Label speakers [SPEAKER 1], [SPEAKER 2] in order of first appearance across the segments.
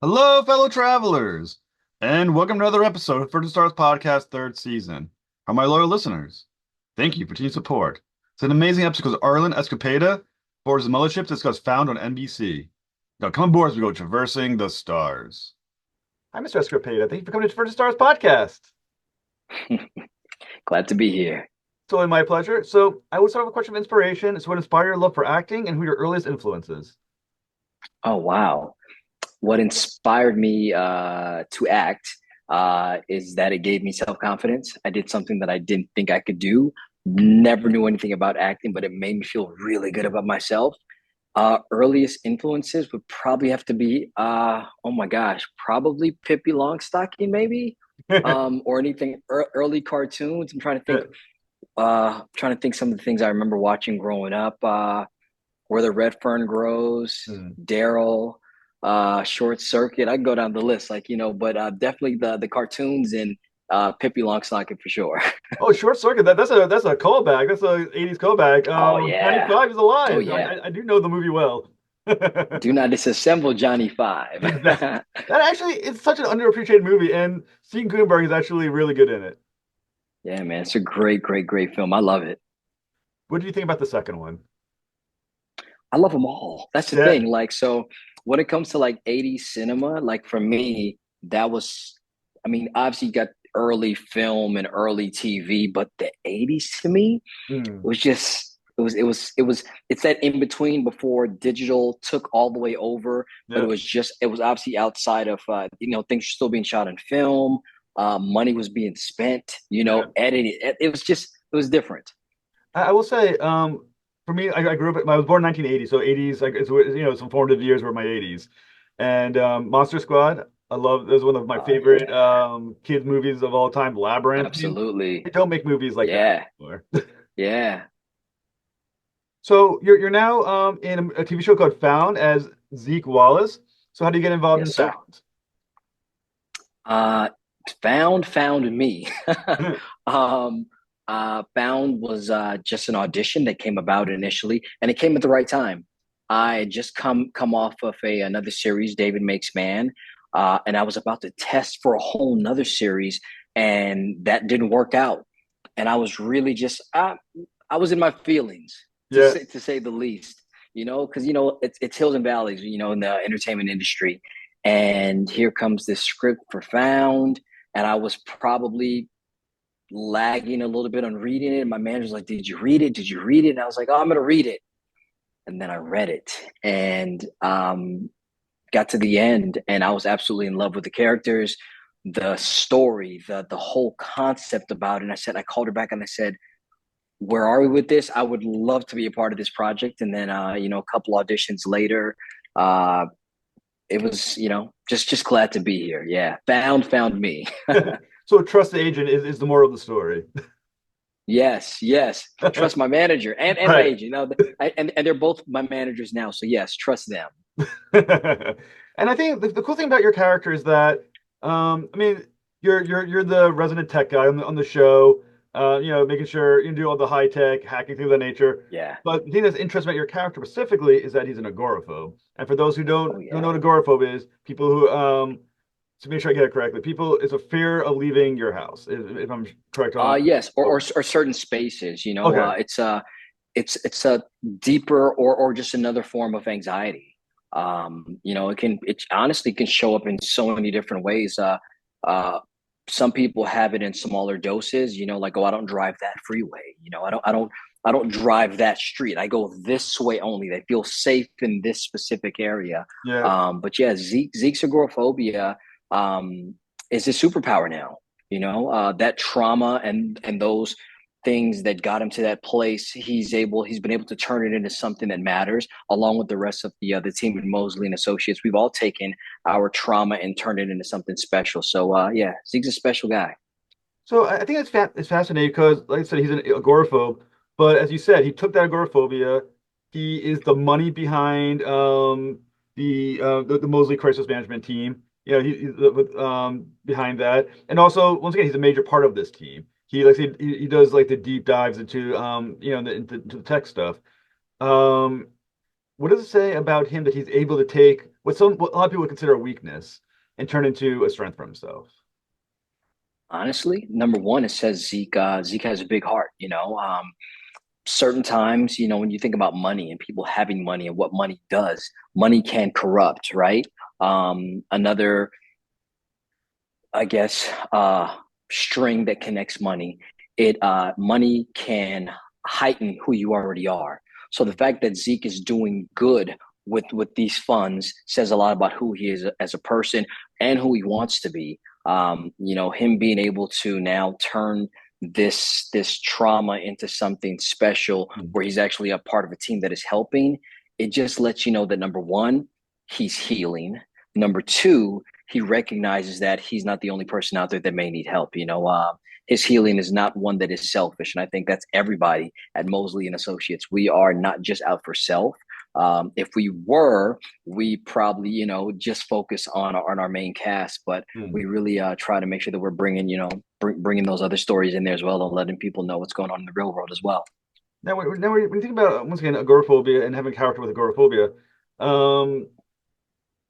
[SPEAKER 1] Hello, fellow travelers, and welcome to another episode of Further Stars Podcast third season. For my loyal listeners, thank you for your support. It's an amazing episode because Arlen Escarpeta boards the mothership that's got found on NBC. Now come aboard as we go traversing the stars. Hi, Mr. Escarpeta. Thank you for coming to Further Stars Podcast.
[SPEAKER 2] Glad to be here.
[SPEAKER 1] It's totally my pleasure. So I will start with a question of inspiration. So what inspired your love for acting and who your earliest influences?
[SPEAKER 2] Oh, wow. What inspired me to act is that it gave me self-confidence. I did something that I didn't think I could do. Never knew anything about acting, but it made me feel really good about myself. Earliest influences would probably have to be, oh my gosh, probably Pippi Longstocking, maybe, or anything early cartoons. I'm trying to think some of the things I remember watching growing up. Where the Red Fern Grows,
[SPEAKER 1] Hmm.
[SPEAKER 2] Daryl, Short Circuit. I can go down the list, but definitely the cartoons and Pippi Longstocking for sure.
[SPEAKER 1] Oh, Short Circuit. That's a callback. That's a 80s callback.
[SPEAKER 2] Oh yeah,
[SPEAKER 1] 95 is
[SPEAKER 2] oh
[SPEAKER 1] alive.
[SPEAKER 2] yeah.
[SPEAKER 1] I do know the movie well.
[SPEAKER 2] Do not disassemble Johnny Five.
[SPEAKER 1] That's that actually it's such an underappreciated movie, and Sean Gutenberg is actually really good in it.
[SPEAKER 2] Yeah, man, it's a great, great, great film. I love it.
[SPEAKER 1] What do you think about the second one?
[SPEAKER 2] I love them all. That's the
[SPEAKER 1] Yeah.
[SPEAKER 2] thing. So when it comes to like 80s cinema, like for me, that was, I mean, obviously you got early film and early TV, but the 80s to me
[SPEAKER 1] Hmm.
[SPEAKER 2] was just it's that in between before digital took all the way over, but
[SPEAKER 1] Yeah.
[SPEAKER 2] it was obviously outside of things were still being shot in film, money was being spent,
[SPEAKER 1] Yeah.
[SPEAKER 2] editing. It was different.
[SPEAKER 1] I will say, for me, I grew up. I was born in 1980, so 80s. Like some formative years were my 80s, and Monster Squad. I love. That was one of my
[SPEAKER 2] Oh
[SPEAKER 1] favorite
[SPEAKER 2] yeah,
[SPEAKER 1] kids movies of all time. Labyrinth. They
[SPEAKER 2] absolutely.
[SPEAKER 1] don't make movies like that
[SPEAKER 2] Yeah,
[SPEAKER 1] anymore.
[SPEAKER 2] yeah,
[SPEAKER 1] So you're now in a TV show called Found as Zeke Wallace. So how do you get involved in
[SPEAKER 2] yes, sir.
[SPEAKER 1] Found?
[SPEAKER 2] Uh, found me. um, Found was just an audition that came about initially, and it came at the right time. I had just come off of another series, David Makes Man, and I was about to test for a whole nother series, and that didn't work out. And I was really just I was in my feelings
[SPEAKER 1] Yeah.
[SPEAKER 2] to say the least, because it's hills and valleys, in the entertainment industry. And here comes this script for Found, and I was probably lagging a little bit on reading it. And my manager's like, "Did you read it? Did you read it?" And I was like, "Oh, I'm gonna read it." And then I read it, and got to the end, and I was absolutely in love with the characters, the story, the whole concept about it. And I called her back and I said, "Where are we with this? I would love to be a part of this project." And then, a couple auditions later, uh, it was, just glad to be here. Yeah, found me.
[SPEAKER 1] So trust the agent is the moral of the story.
[SPEAKER 2] Yes, yes. Trust my manager and my
[SPEAKER 1] Right.
[SPEAKER 2] agent. And they're both my managers now. So yes, trust them.
[SPEAKER 1] And I think the cool thing about your character is that, I mean, you're the resident tech guy on the show, making sure you do all the high tech hacking things of that nature.
[SPEAKER 2] Yeah.
[SPEAKER 1] But the thing that's interesting about your character specifically is that he's an agoraphobe. And for those who
[SPEAKER 2] Oh
[SPEAKER 1] don't know
[SPEAKER 2] yeah.
[SPEAKER 1] what agoraphobe is, people who to make sure I get it correctly, people it's a fear of leaving your house, if I'm correct on.
[SPEAKER 2] Yes,
[SPEAKER 1] Okay.
[SPEAKER 2] or certain spaces.
[SPEAKER 1] Okay.
[SPEAKER 2] It's a deeper or just another form of anxiety. It honestly can show up in so many different ways. Uh, some people have it in smaller doses. Like, oh, I don't drive that freeway. I don't drive that street. I go this way only. They feel safe in this specific area.
[SPEAKER 1] Yeah.
[SPEAKER 2] But yeah, Zeke's agoraphobia is his superpower now. That trauma and those things that got him to that place, he's been able to turn it into something that matters, along with the rest of the team in Mosley and Associates. We've all taken our trauma and turned it into something special. So yeah, Zeke's a special guy.
[SPEAKER 1] So I think it's fascinating because, like I said, he's an agoraphobe. But as you said, he took that agoraphobia. He is the money behind the Mosley Crisis Management team. He's behind that, and also once again, he's a major part of this team. He does like the deep dives into into the tech stuff. Um, what does it say about him that he's able to take what a lot of people would consider a weakness and turn into a strength for himself?
[SPEAKER 2] Honestly, number one, it says Zeke has a big heart. Certain times, when you think about money and people having money and what money does, money can corrupt, right? Another, I guess, string that connects money. It Money can heighten who you already are. So the fact that Zeke is doing good with these funds says a lot about who he is as a person and who he wants to be. Him being able to now turn this trauma into something special
[SPEAKER 1] Hmm.
[SPEAKER 2] where he's actually a part of a team that is helping. It just lets you know that number one, he's healing. Number two, he recognizes that he's not the only person out there that may need help. His healing is not one that is selfish, and I think that's everybody at Mosley and Associates. We are not just out for self. If we were, we probably just focus on our main cast, but
[SPEAKER 1] Hmm.
[SPEAKER 2] we really try to make sure that we're bringing bringing those other stories in there as well, and letting people know what's going on in the real world as well.
[SPEAKER 1] Now, when you think about once again agoraphobia and having a character with agoraphobia, um,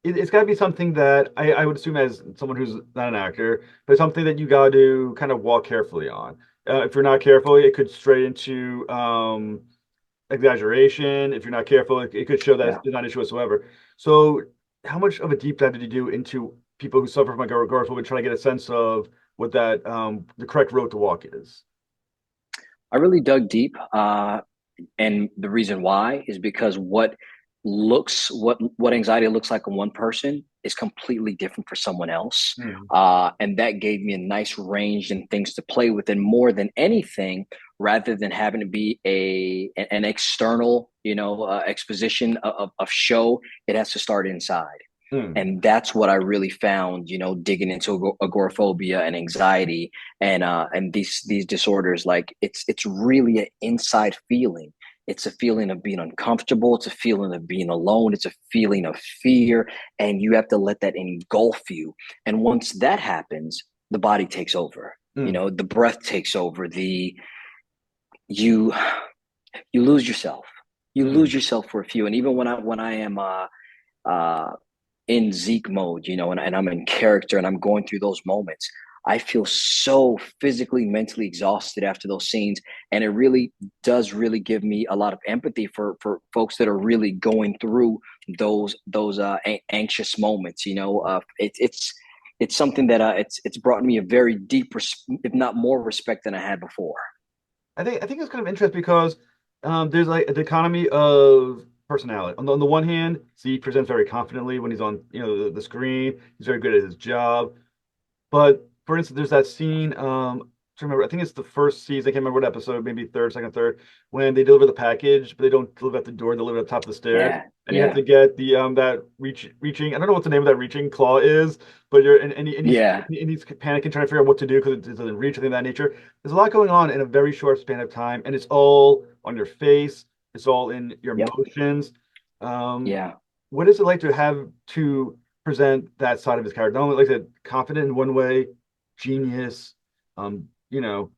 [SPEAKER 1] it's got to be something that I would assume as someone who's not an actor, but something that you got to kind of walk carefully on. If you're not careful, it could stray into exaggeration. If you're not careful, it could show that
[SPEAKER 2] Yeah.
[SPEAKER 1] it's not an issue whatsoever. So, how much of a deep dive did you do into people who suffer from agoraphobia, trying to get a sense of what that the correct road to walk is?
[SPEAKER 2] I really dug deep. And the reason why is because what anxiety looks like on one person is completely different for someone else.
[SPEAKER 1] Hmm.
[SPEAKER 2] And that gave me a nice range and things to play with. And more than anything, rather than having to be an external, exposition of show, it has to start inside.
[SPEAKER 1] Hmm.
[SPEAKER 2] And that's what I really found, digging into agoraphobia and anxiety and these disorders. Like it's really an inside feeling. It's a feeling of being uncomfortable. It's a feeling of being alone. It's a feeling of fear, and you have to let that engulf you. And once that happens, the body takes over.
[SPEAKER 1] Hmm.
[SPEAKER 2] The breath takes over. The you you lose yourself. You
[SPEAKER 1] Hmm.
[SPEAKER 2] lose yourself for a few. And even when I am uh in Zeke mode, and I'm in character and I'm going through those moments, I feel so physically, mentally exhausted after those scenes. And it really does really give me a lot of empathy for folks that are really going through those anxious moments. It's something that it's brought me a very deep, if not more, respect than I had before.
[SPEAKER 1] I think it's kind of interesting because there's like a dichotomy of personality. On the one hand, Zeke presents very confidently when he's on the screen. He's very good at his job. But for instance, there's that scene. To remember, I think it's the first season. I can't remember what episode, maybe third, second, third, when they deliver the package, but they don't deliver at the door. They deliver at the top of the stairs,
[SPEAKER 2] Yeah,
[SPEAKER 1] and you have
[SPEAKER 2] yeah,
[SPEAKER 1] to get the that reaching. I don't know what the name of that reaching claw is, but you're
[SPEAKER 2] yeah,
[SPEAKER 1] and he's panicking, trying to figure out what to do because it doesn't reach, anything of that nature. There's a lot going on in a very short span of time, and it's all on your face. It's all in your
[SPEAKER 2] yep,
[SPEAKER 1] emotions. Um,
[SPEAKER 2] yeah.
[SPEAKER 1] what is it like to have to present that side of his character? Not only like that confident in one way, genius, um, you know,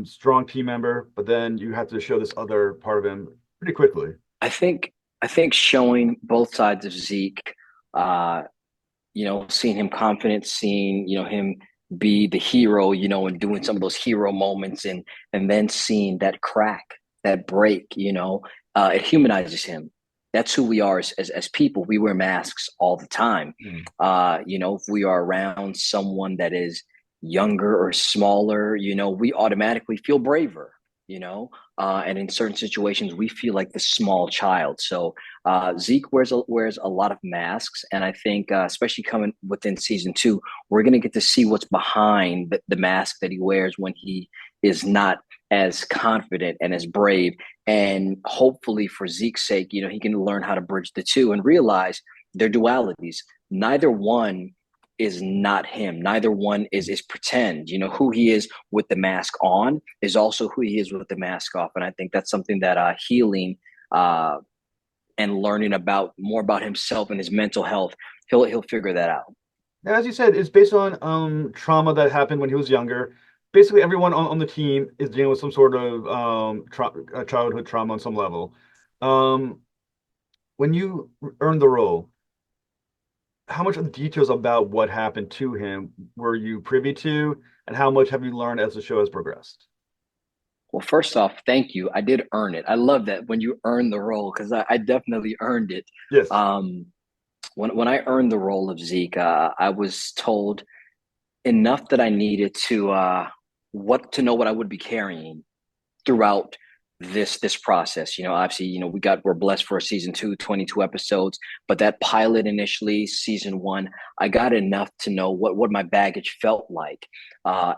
[SPEAKER 1] strong team member, but then you have to show this other part of him pretty quickly.
[SPEAKER 2] I think I think showing both sides of Zeke, uh, seeing him confident, seeing him be the hero, and doing some of those hero moments, and then seeing that crack, that break, it humanizes him. That's who we are as people. We wear masks all the time.
[SPEAKER 1] Hmm.
[SPEAKER 2] If we are around someone that is younger or smaller, we automatically feel braver. And in certain situations, we feel like the small child. So Zeke wears a lot of masks, and I think, especially coming within season two, we're going to get to see what's behind the mask that he wears when he is not as confident and as brave. And hopefully, for Zeke's sake, he can learn how to bridge the two and realize their dualities. Neither one is not him. Neither one is pretend. Who he is with the mask on is also who he is with the mask off. And I think that's something that healing uh, and learning about more about himself and his mental health, he'll figure that out.
[SPEAKER 1] Now, as you said, it's based on trauma that happened when he was younger. Basically, everyone on the team is dealing with some sort of childhood trauma on some level. Um, when you earned the role, how much of the details about what happened to him were you privy to, and how much have you learned as the show has progressed?
[SPEAKER 2] Well, first off, thank you. I did earn it. I love that when you earn the role because I definitely earned it.
[SPEAKER 1] Yes.
[SPEAKER 2] Um, when I earned the role of Zeke, I was told enough that I needed to what to know what I would be carrying throughout this process. Obviously, we're blessed for a season two, 22 episodes, but that pilot initially, season one, I got enough to know what my baggage felt like.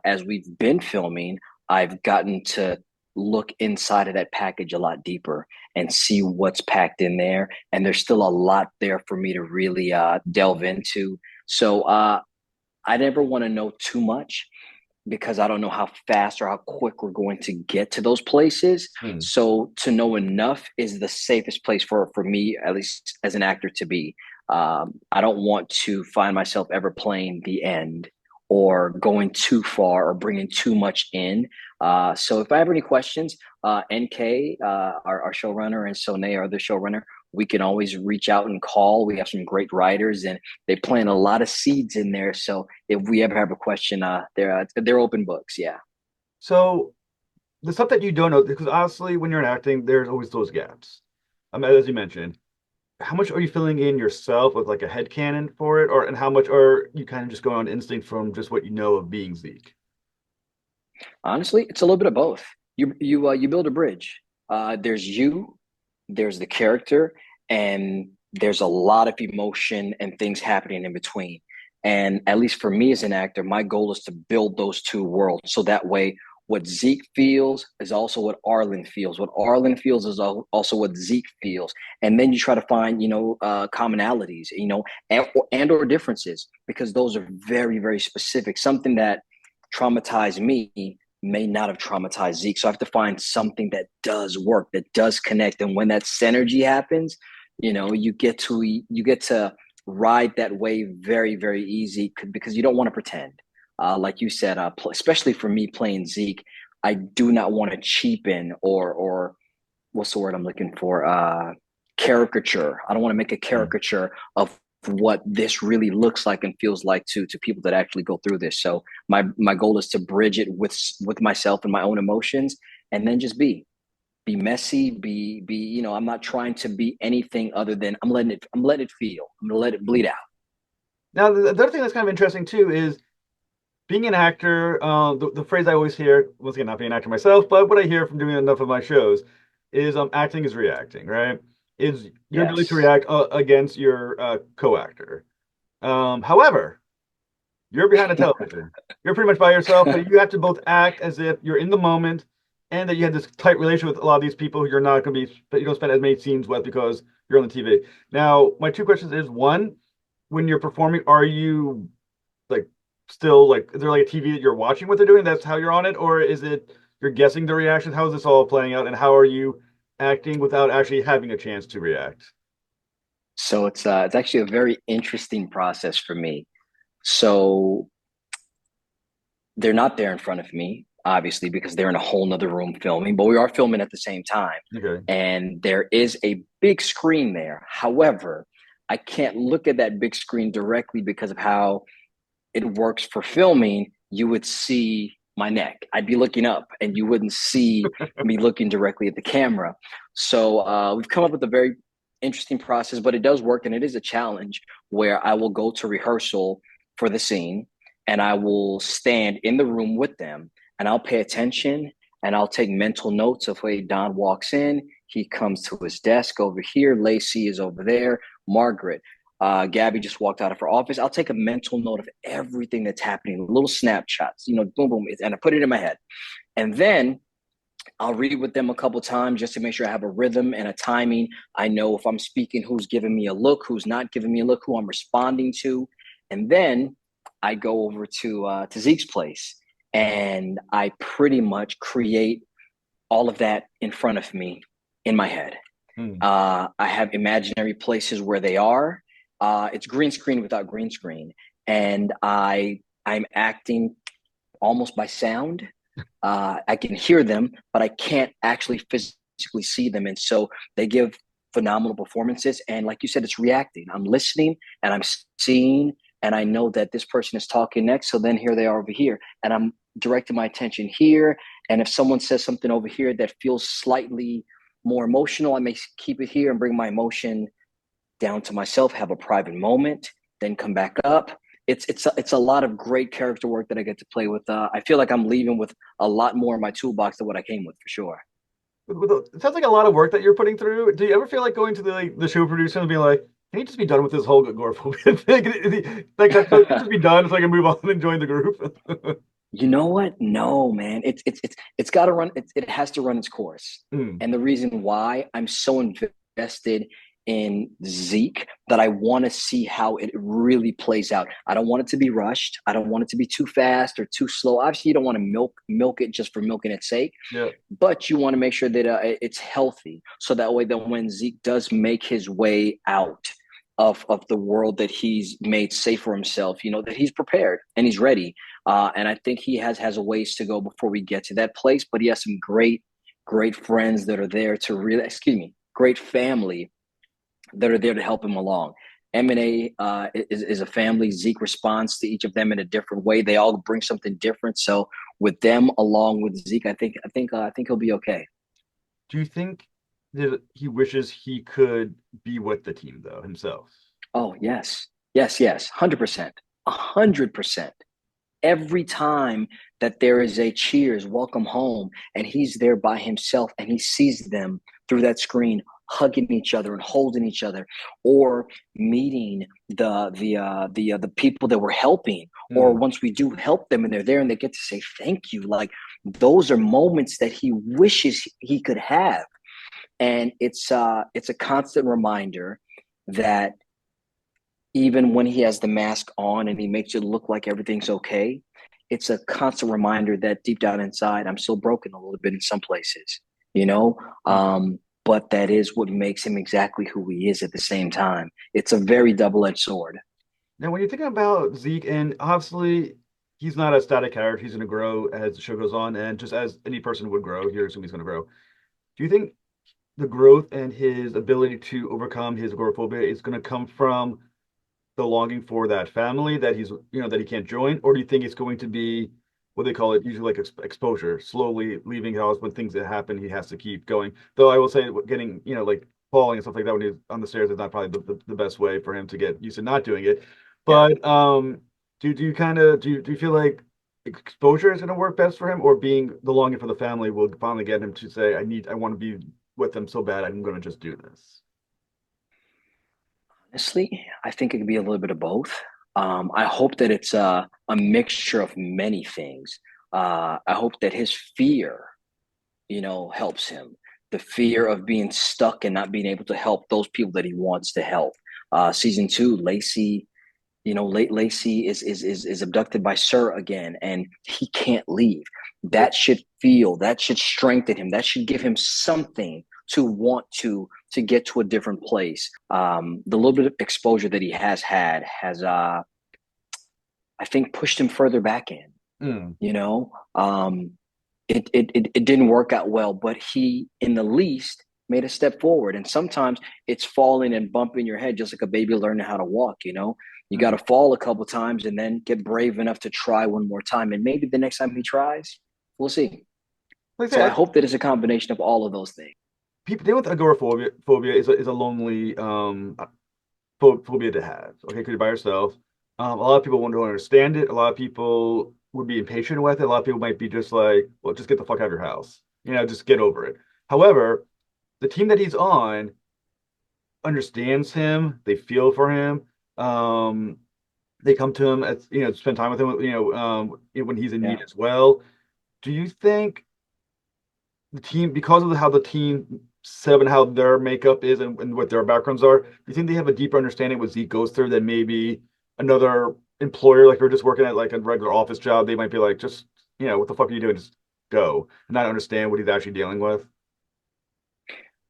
[SPEAKER 2] As we've been filming, I've gotten to look inside of that package a lot deeper and see what's packed in there. And there's still a lot there for me to really delve into. So I never want to know too much because I don't know how fast or how quick we're going to get to those places.
[SPEAKER 1] Hmm.
[SPEAKER 2] So to know enough is the safest place for me, at least as an actor, to be. I don't want to find myself ever playing the end or going too far or bringing too much in. So if I have any questions, NK, our showrunner, and Soné, our other showrunner, we can always reach out and call. We have some great writers, and they plant a lot of seeds in there. So if we ever have a question, they're open books. Yeah.
[SPEAKER 1] So the stuff that you don't know, because honestly, when you're in acting, there's always those gaps. As you mentioned, how much are you filling in yourself with like a head canon for it, or and how much are you kind of just going on instinct from just what you know of being Zeke?
[SPEAKER 2] Honestly, it's a little bit of both. You build a bridge. There's you, there's the character, and there's a lot of emotion and things happening in between. And at least for me as an actor, my goal is to build those two worlds so that way what Zeke feels is also what Arlen feels. What Arlen feels is also what Zeke feels. And then you try to find, commonalities, and or differences because those are very, very specific. Something that traumatized me may not have traumatized Zeke. So I have to find something that does work, that does connect. And when that synergy happens, you get to ride that wave very, very easy because you don't want to pretend. Like you said, especially for me playing Zeke, I do not want to cheapen or what's the word I'm looking for? Caricature. I don't want to make a
[SPEAKER 1] Hmm.
[SPEAKER 2] caricature of what this really looks like and feels like to people that actually go through this. So my goal is to bridge it with myself and my own emotions, and then just be messy. I'm not trying to be anything other than I'm letting it feel. I'm gonna let it bleed out.
[SPEAKER 1] Now, the other thing that's kind of interesting too is being an actor. The phrase I always hear, once again, not being an actor myself, but what I hear from doing enough of my shows is acting is reacting, right? Is your ability to
[SPEAKER 2] Yes.
[SPEAKER 1] react against your co-actor. However, you're behind a television. You're pretty much by yourself, but you have to both act as if you're in the moment and that you have this tight relationship with a lot of these people who you're not going to be, that you don't spend as many scenes with because you're on the TV. Now, my two questions is one, when you're performing, are you like still like, is there like a TV that you're watching what they're doing? That's how you're on it? Or is it you're guessing the reaction? How is this all playing out? And how are you acting without actually having a chance to react?
[SPEAKER 2] So it's actually a very interesting process for me. So they're not there in front of me, obviously, because they're in a whole nother room filming, but we are filming at the same time.
[SPEAKER 1] Okay.
[SPEAKER 2] And there is a big screen there. However, I can't look at that big screen directly because of how it works for filming. You would see my neck. I'd be looking up and you wouldn't see me looking directly at the camera. So we've come up with a very interesting process, but it does work and it is a challenge where I will go to rehearsal for the scene and I will stand in the room with them and I'll pay attention and I'll take mental notes of hey, Don walks in, he comes to his desk over here, Lacey is over there, Margaret. Gabby just walked out of her office. I'll take a mental note of everything that's happening, little snapshots, boom, boom, and I put it in my head. And then I'll read with them a couple times just to make sure I have a rhythm and a timing. I know if I'm speaking, who's giving me a look, who's not giving me a look, who I'm responding to, and then I go over to Zeke's place and I pretty much create all of that in front of me in my head.
[SPEAKER 1] Hmm.
[SPEAKER 2] I have imaginary places where they are. It's green screen without green screen, and I'm acting almost by sound. I can hear them, but I can't actually physically see them. And so they give phenomenal performances. And like you said, it's reacting. I'm listening and I'm seeing, and I know that this person is talking next. So then here they are over here, and I'm directing my attention here. And if someone says something over here that feels slightly more emotional, I may keep it here and bring my emotion down to myself, have a private moment, then come back up. It's a lot of great character work that I get to play with. I feel like I'm leaving with a lot more in my toolbox than what I came with, for sure.
[SPEAKER 1] It sounds like a lot of work that you're putting through. Do you ever feel like going to the show producer and be like, "Can you just be done with this whole agoraphobia thing? Like, can you just be done so I can move on and join the group?"
[SPEAKER 2] You know what? No, man. It's got to run. It has to run its course.
[SPEAKER 1] Mm.
[SPEAKER 2] And the reason why I'm so invested in Zeke that I want to see how it really plays out. I don't want it to be rushed. I don't want it to be too fast or too slow. Obviously, you don't want to milk it just for milking its sake,
[SPEAKER 1] Yeah.
[SPEAKER 2] but you want to make sure that it's healthy, so that way, that when Zeke does make his way out of the world that he's made safe for himself, that he's prepared and he's ready. And I think he has a ways to go before we get to that place. But he has some great friends that are there to really, excuse me, great family that are there to help him along. M&A is a family. Zeke responds to each of them in a different way. They all bring something different. So with them along with Zeke, I think he'll be okay.
[SPEAKER 1] Do you think that he wishes he could be with the team though himself?
[SPEAKER 2] Oh yes, yes, 100%, 100%. Every time that there is a cheers, welcome home, and he's there by himself and he sees them through that screen hugging each other and holding each other, or meeting the people that we're helping, or
[SPEAKER 1] Mm.
[SPEAKER 2] once we do help them and they're there and they get to say thank you, like those are moments that he wishes he could have. And it's a constant reminder that even when he has the mask on and he makes it look like everything's okay, it's a constant reminder that deep down inside, I'm still broken a little bit in some places, you know?
[SPEAKER 1] Mm.
[SPEAKER 2] But that is what makes him exactly who he is at the same time. It's a very double edged sword.
[SPEAKER 1] Now, when you're thinking about Zeke, and obviously he's not a static character, he's going to grow as the show goes on, and just as any person would grow, you assume he's going to grow. Do you think the growth and his ability to overcome his agoraphobia is going to come from the longing for that family that that he can't join, or do you think it's going to be what they call it usually like exposure, slowly leaving house when things that happen, he has to keep going. Though I will say, getting like falling and stuff like that when he's on the stairs is not probably the best way for him to get used to not doing it.
[SPEAKER 2] Yeah.
[SPEAKER 1] But do you kind of do you feel like exposure is going to work best for him, or being the longing for the family will finally get him to say, I want to be with them so bad, I'm going to just do this?
[SPEAKER 2] Honestly, I think it could be a little bit of both. I hope that it's a mixture of many things. I hope that his fear, helps him. The fear of being stuck and not being able to help those people that he wants to help. Season two, Lacey, Lacey is abducted by Sir again, and he can't leave.
[SPEAKER 1] Yep.
[SPEAKER 2] That should strengthen him. That should give him something to want to get to a different place. The little bit of exposure that he has had has, I think, pushed him further back in.
[SPEAKER 1] Mm.
[SPEAKER 2] You know, it didn't work out well, but he, in the least, made a step forward. And sometimes it's falling and bumping your head, just like a baby learning how to walk. You got
[SPEAKER 1] Mm.
[SPEAKER 2] to fall a couple times and then get brave enough to try one more time. And maybe the next time he tries, we'll see.
[SPEAKER 1] Like I
[SPEAKER 2] So I
[SPEAKER 1] said,
[SPEAKER 2] hope that it's a combination of all of those things.
[SPEAKER 1] people dealing with agoraphobia is a lonely phobia to have. Okay, because you're by yourself. A lot of people don't understand it. A lot of people would be impatient with it. A lot of people might be just like, well, just get the fuck out of your house. Just get over it. However, the team that he's on understands him. They feel for him. They come to him at spend time with him. When he's in
[SPEAKER 2] Yeah.
[SPEAKER 1] need as well. Do you think the team, because of how the team set up and how their makeup is, and what their backgrounds are, do you think they have a deeper understanding of what Zeke goes through than maybe another employer? Like, we're just working at like a regular office job, they might be like, just, what the fuck are you doing? Just go, and not understand what he's actually dealing with.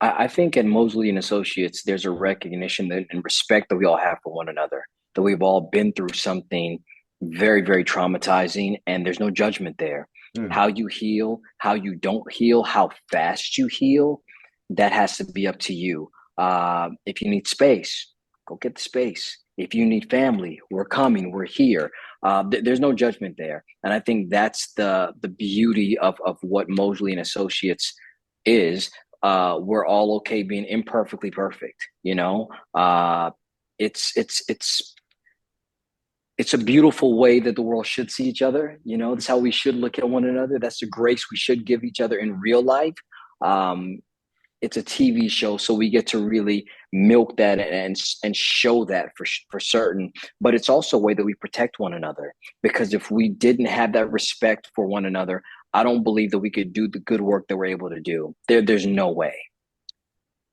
[SPEAKER 2] I think in Mosley and Associates, there's a recognition and respect that we all have for one another, that we've all been through something very, very traumatizing, and there's no judgment there.
[SPEAKER 1] Mm.
[SPEAKER 2] How you heal, how you don't heal, how fast you heal, that has to be up to you. If you need space, go get the space. If you need family, we're coming, we're here. There's no judgment there, and I think that's the beauty of what Mosley and Associates is. We're all okay being imperfectly perfect. It's it's a beautiful way that the world should see each other. That's how we should look at one another. That's the grace we should give each other in real life. Um, it's a TV show, so we get to really milk that and show that for certain. But it's also a way that we protect one another, because if we didn't have that respect for one another, I don't believe that we could do the good work that we're able to do. There's no way.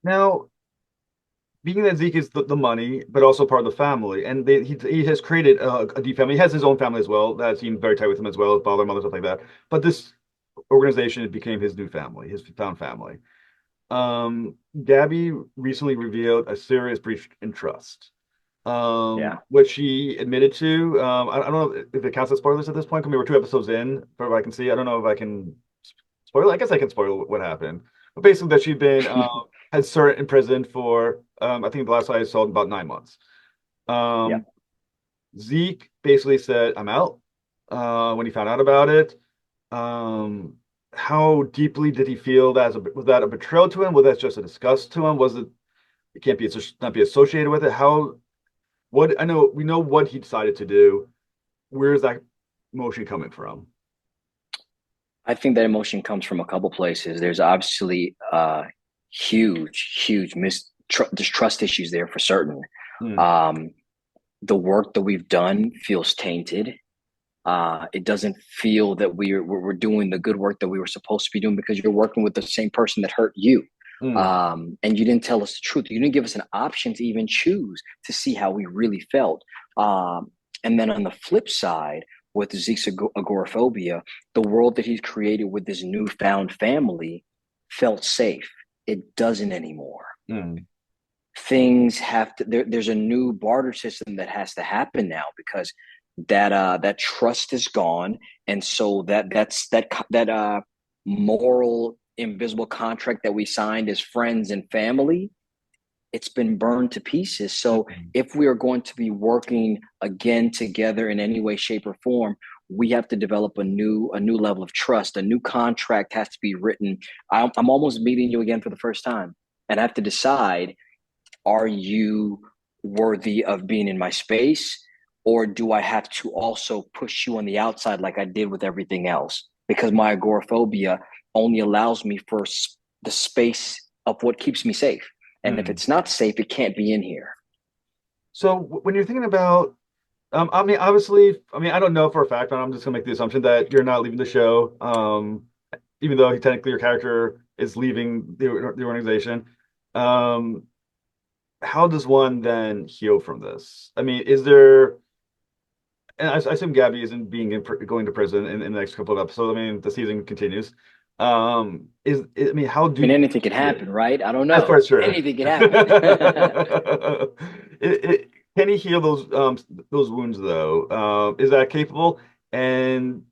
[SPEAKER 1] Now, being that Zeke is the money, but also part of the family, and he has created a deep family. He has his own family as well that seemed very tight with him as well, father, mother, stuff like that. But this organization became his new family, his found family. Gabby recently revealed a serious breach in trust,
[SPEAKER 2] Yeah.
[SPEAKER 1] which she admitted to. I don't know if it counts as spoilers at this point, because we were 2 episodes in, from what I can see. I don't know if I can spoil. I guess I can spoil what happened. But basically, that she'd been had served in prison for I think the last I saw about 9 months.
[SPEAKER 2] Yeah.
[SPEAKER 1] Um, Zeke basically said, "I'm out." When he found out about it, um, how deeply did he feel that? Was that a betrayal to him? Was that just a disgust to him? Was it? It can't be not be associated with it. How? What? I know we know what he decided to do. Where is that emotion coming from?
[SPEAKER 2] I think that emotion comes from a couple places. There's obviously huge distrust issues there for certain.
[SPEAKER 1] Hmm.
[SPEAKER 2] Um, the work that we've done feels tainted. It doesn't feel that we're doing the good work that we were supposed to be doing, because you're working with the same person that hurt you.
[SPEAKER 1] Hmm.
[SPEAKER 2] And you didn't tell us the truth. You didn't give us an option to even choose to see how we really felt. And then on the flip side, with Zeke's agoraphobia, the world that he's created with this newfound family felt safe. It doesn't anymore.
[SPEAKER 1] Hmm.
[SPEAKER 2] Things have to there's a new barter system that has to happen now, because that trust is gone, and so that moral invisible contract that we signed as friends and family, it's been burned to pieces. So
[SPEAKER 1] Hmm.
[SPEAKER 2] if we are going to be working again together in any way, shape, or form, we have to develop a new level of trust. A new contract has to be written. I'm almost meeting you again for the first time, and I have to decide: are you worthy of being in my space? Or do I have to also push you on the outside like I did with everything else? Because my agoraphobia only allows me for the space of what keeps me safe. And if
[SPEAKER 1] Hmm.
[SPEAKER 2] it's not safe, it can't be in here.
[SPEAKER 1] So when you're thinking about, I mean, obviously, I mean, I don't know for a fact, but I'm just gonna make the assumption that you're not leaving the show, even though technically your character is leaving the organization. Um, how does one then heal from this? I mean, is there? And I assume Gabby isn't going to prison in the next couple of episodes. I mean, the season continues. I mean, how
[SPEAKER 2] I mean,
[SPEAKER 1] do
[SPEAKER 2] anything can
[SPEAKER 1] yeah,
[SPEAKER 2] happen, right? I don't
[SPEAKER 1] that's
[SPEAKER 2] know.
[SPEAKER 1] part true.
[SPEAKER 2] Anything can happen.
[SPEAKER 1] Can he heal those wounds though? Is that capable? And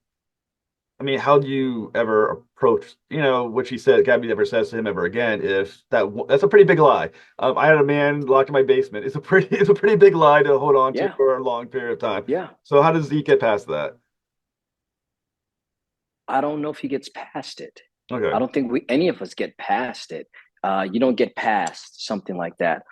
[SPEAKER 1] I mean, how do you ever approach, what she said, Gabby never says to him ever again, if that's a pretty big lie. I had a man locked in my basement. It's a pretty big lie to hold on to
[SPEAKER 2] Yeah.
[SPEAKER 1] for a long period of time.
[SPEAKER 2] Yeah.
[SPEAKER 1] So how does Zeke get past that?
[SPEAKER 2] I don't know if he gets past it. I
[SPEAKER 1] Okay.
[SPEAKER 2] don't think any of us get past it. You don't get past something like that.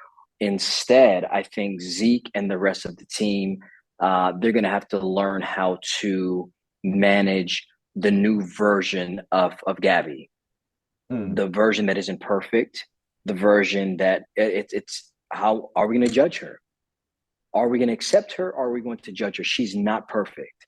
[SPEAKER 2] Instead, I think Zeke and the rest of the team, they're going to have to learn how to manage the new version of Gabby,
[SPEAKER 1] Hmm.
[SPEAKER 2] the version that isn't perfect, the version that it's how are we going to judge her? Are we going to accept her? Or are we going to judge her? She's not perfect.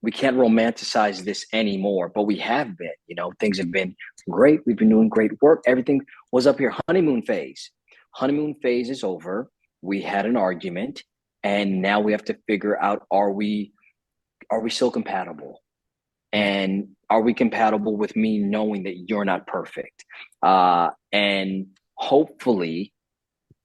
[SPEAKER 2] We can't romanticize this anymore, but we have been. Things have been great. We've been doing great work. Everything was up here. Honeymoon phase. Honeymoon phase is over. We had an argument, and now we have to figure out: are we still compatible? And are we compatible with me knowing that you're not perfect? And hopefully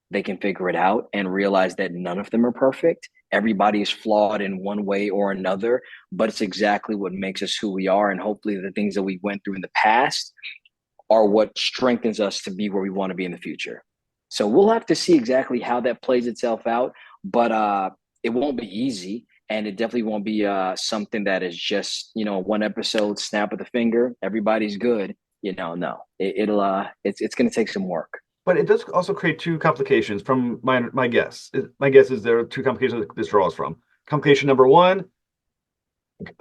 [SPEAKER 2] they can figure it out and realize that none of them are perfect. Everybody is flawed in one way or another, but it's exactly what makes us who we are. And hopefully, the things that we went through in the past are what strengthens us to be where we want to be in the future. So we'll have to see exactly how that plays itself out, but it won't be easy, and it definitely won't be something that is just one episode, snap of the finger, everybody's good. No, it's going to take some work.
[SPEAKER 1] But it does also create two complications from my guess. My guess is there are two complications that this draws from. Complication number one,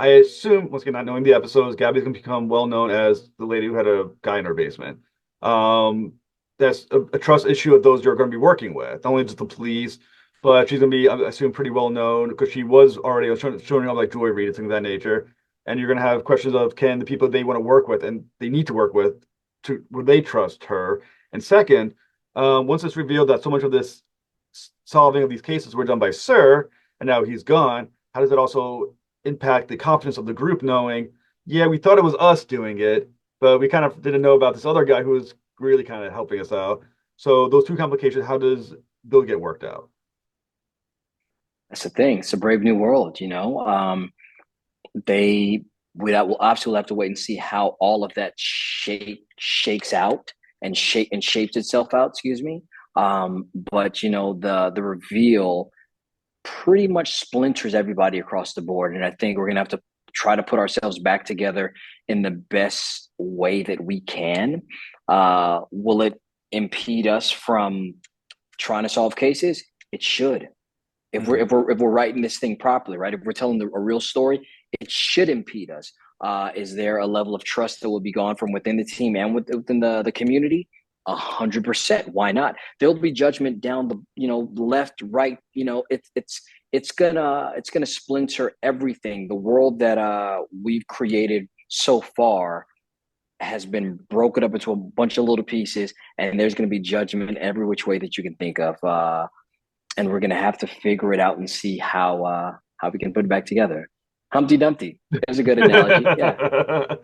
[SPEAKER 1] I assume, once again, not knowing the episodes, Gabby's gonna become well known as the lady who had a guy in her basement. That's a trust issue of those you're going to be working with, not only just the police, but she's gonna be, I assume, pretty well known because she was already showing up like Joy Reid and things of that nature. And you're gonna have questions of can the people they want to work with and they need to work with to will they trust her? And second, once it's revealed that so much of this solving of these cases were done by Sir, and now he's gone, how does it also impact the confidence of the group knowing, yeah, we thought it was us doing it, but we kind of didn't know about this other guy who was really kind of helping us out. So those two complications, how does those get worked out?
[SPEAKER 2] That's the thing. It's a brave new world. They will absolutely have to wait and see how all of that shakes out and shapes itself out. Excuse me. But the reveal pretty much splinters everybody across the board, and I think we're gonna have to try to put ourselves back together in the best way that we can. Will it impede us from trying to solve cases? It should. If we're writing this thing properly, right? If we're telling a real story, it should impede us. Is there a level of trust that will be gone from within the team and within the community? 100%. Why not? There'll be judgment down the left, right. It's gonna splinter everything. The world that we've created so far has been broken up into a bunch of little pieces, and there's gonna be judgment every which way that you can think of. And we're gonna have to figure it out and see how we can put it back together. Humpty Dumpty. There's a good analogy. Yeah.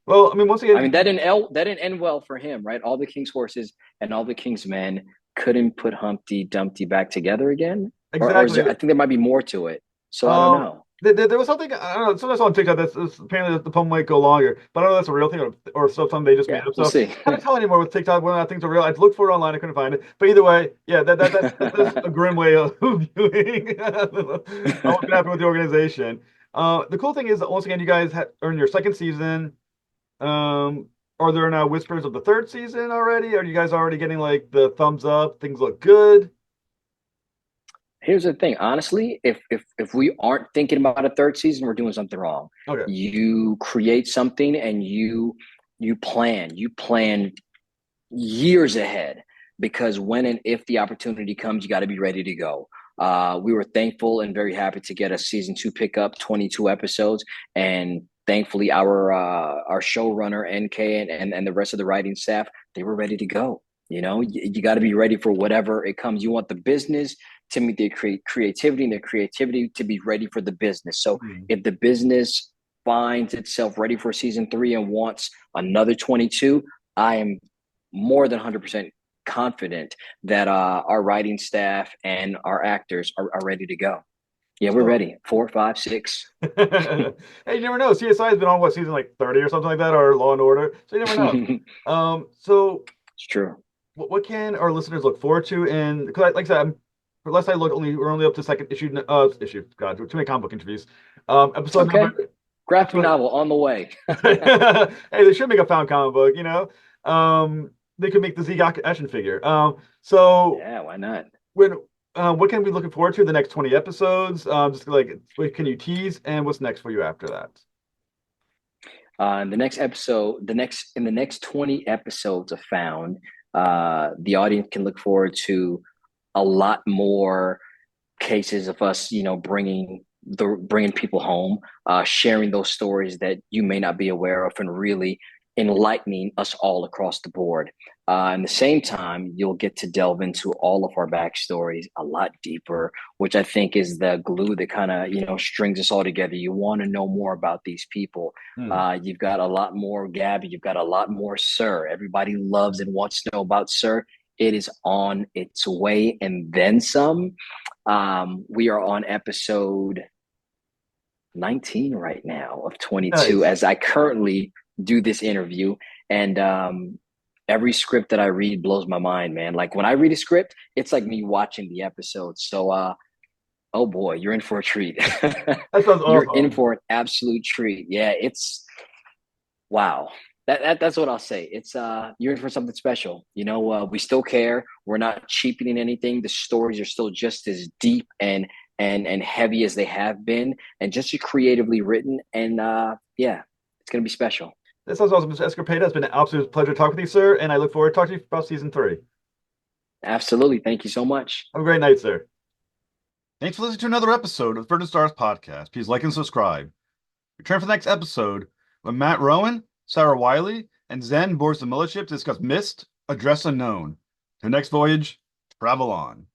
[SPEAKER 1] Well, I mean, once
[SPEAKER 2] I mean,
[SPEAKER 1] again,
[SPEAKER 2] that didn't end well for him, right? All the king's horses and all the king's men couldn't put Humpty Dumpty back together again, or is
[SPEAKER 1] exactly.
[SPEAKER 2] there? I think there might be more to it. So I don't
[SPEAKER 1] Um,
[SPEAKER 2] know.
[SPEAKER 1] there was something I don't know. Sometimes on TikTok that's apparently the poem might go longer, but I don't know if that's a real thing or something they just made
[SPEAKER 2] Yeah,
[SPEAKER 1] up.
[SPEAKER 2] we'll
[SPEAKER 1] So
[SPEAKER 2] see.
[SPEAKER 1] I can't tell anymore with TikTok whether or not things are real. I looked for it online, I couldn't find it. But either way, yeah, that's a grim way of viewing what's gonna happen with the organization. The cool thing is that once again, you guys are in your second season. Um, are there now whispers of the third season already? Are you guys already getting like the thumbs up? Things look good.
[SPEAKER 2] Here's the thing, honestly, if we aren't thinking about a third season, we're doing something wrong.
[SPEAKER 1] Okay.
[SPEAKER 2] You create something and you plan years ahead, because when and if the opportunity comes, you got to be ready to go. We were thankful and very happy to get a season two pickup, 22 episodes, and thankfully our showrunner NK and the rest of the writing staff, they were ready to go. You got to be ready for whatever it comes. You want the business to meet their creativity, and their creativity to be ready for the business. So
[SPEAKER 1] Mhm.
[SPEAKER 2] if the business finds itself ready for season three and wants another 22, I am more than 100% confident that our writing staff and our actors are ready to go. Yeah, we're
[SPEAKER 1] So
[SPEAKER 2] ready. Four, five, six.
[SPEAKER 1] hey, you never know. CSI has been on what season like 30 or something like that, or Law and Order. So you never know.
[SPEAKER 2] It's
[SPEAKER 1] So
[SPEAKER 2] true.
[SPEAKER 1] what can our listeners look forward to? And because like I said, for last I looked, we're only up to second issue. God, too many comic book interviews.
[SPEAKER 2] It's
[SPEAKER 1] Episode number
[SPEAKER 2] okay. Graphic
[SPEAKER 1] episode.
[SPEAKER 2] novel on the way.
[SPEAKER 1] Hey, they should make a found comic book. They could make the Zeke action figure. So
[SPEAKER 2] Yeah, why not?
[SPEAKER 1] when what can we be looking forward to the next 20 episodes? Just like what can you tease and what's next for you after that?
[SPEAKER 2] The next episode, the next 20 episodes of Found, the audience can look forward to a lot more cases of us, bringing people home, sharing those stories that you may not be aware of, and really enlightening us all across the board. And the same time, you'll get to delve into all of our backstories a lot deeper, which I think is the glue that kind of strings us all together. You want to know more about these people.
[SPEAKER 1] Hmm.
[SPEAKER 2] You've got a lot more Gabby. You've got a lot more Sir. Everybody loves and wants to know about Sir. It is on its way and then some. We are on episode 19 right now of 22
[SPEAKER 1] Nice.
[SPEAKER 2] as I currently do this interview. And every script that I read blows my mind, man. Like when I read a script, it's like me watching the episode. So oh boy, you're in for a treat.
[SPEAKER 1] That sounds
[SPEAKER 2] You're in
[SPEAKER 1] awesome.
[SPEAKER 2] for an absolute treat. Yeah, it's wow. That's what I'll say. It's you're in for something special. We still care. We're not cheapening anything. The stories are still just as deep and heavy as they have been, and just as creatively written. And yeah, it's gonna be special.
[SPEAKER 1] That sounds awesome, Mr. Escarpeta. It's been an absolute pleasure talking with you, sir, and I look forward to talking to you about season 3.
[SPEAKER 2] Absolutely. Thank you so much.
[SPEAKER 1] Have a great night, sir. Thanks for listening to another episode of the Virgin Stars podcast. Please like and subscribe. Return for the next episode when Matt Rowan, Sarah Wiley, and Zen boards the mothership to discuss Mist, Address Unknown. Their next voyage, travel on.